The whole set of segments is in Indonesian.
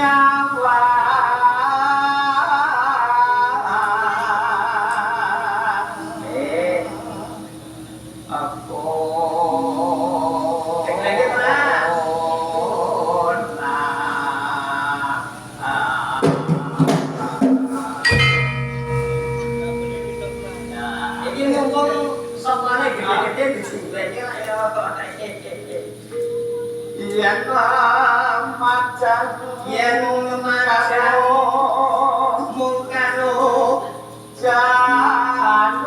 nyawa aku lagi mana ini ngomong sama gede-gede di sini lah ya yen macan yen macan mung karo janur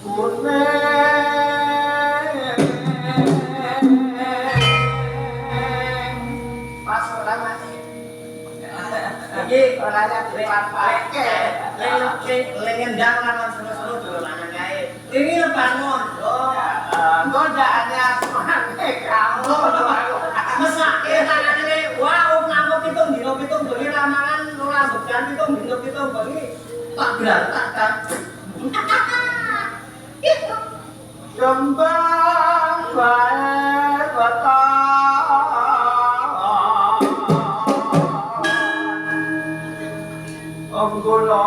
kuning pas ora mati iki orangnya lewat pake lengendang lan seru-seru dolanan kae ini lepas mondok godaannya semane kamu mesake tanganane wah ngamu pitung dino pitung bengi ramangan ora began pitung dino pitung bengi tak berantakan gitu kembang bae batal anggono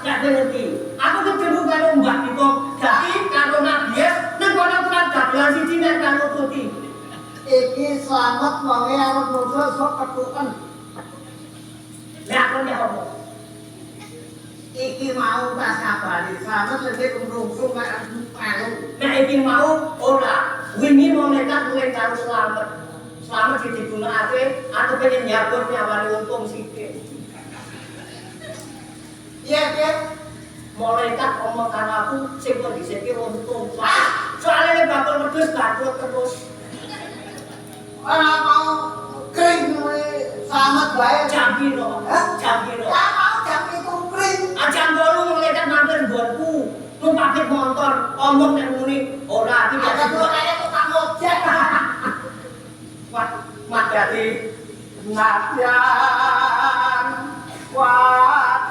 gak ngerti. Aku ketemu karo Mbak Tito, jadi karo Nadia, nang kono kuwi dagelan siji nek karo Tuti. Iki selamat wonge arep muda sok ketuken. Lah aku nek apa? Iki mau tas kabari, selamat lagi kumrungsung nek anu. Nek iki mau ora, wingi mau nekat mulai karo selamat. Selamat digunakake, aku pengen nyabur nyawari untung sithik. Iya, Ki. Malaikat ngomong karo aku sing kok dhisike untung. Soale bakal wedhus bangkrut terus. Ora mau kring kuwi selamat bae. Jam piro? Jam piro? Ya mau jam itu kring. Jam 8 malaikat mampir nggonku. Numpak motor, omong nek muni ora iki Ada tuh kayak tukang ojek. Mat dadi Nadyan, wat,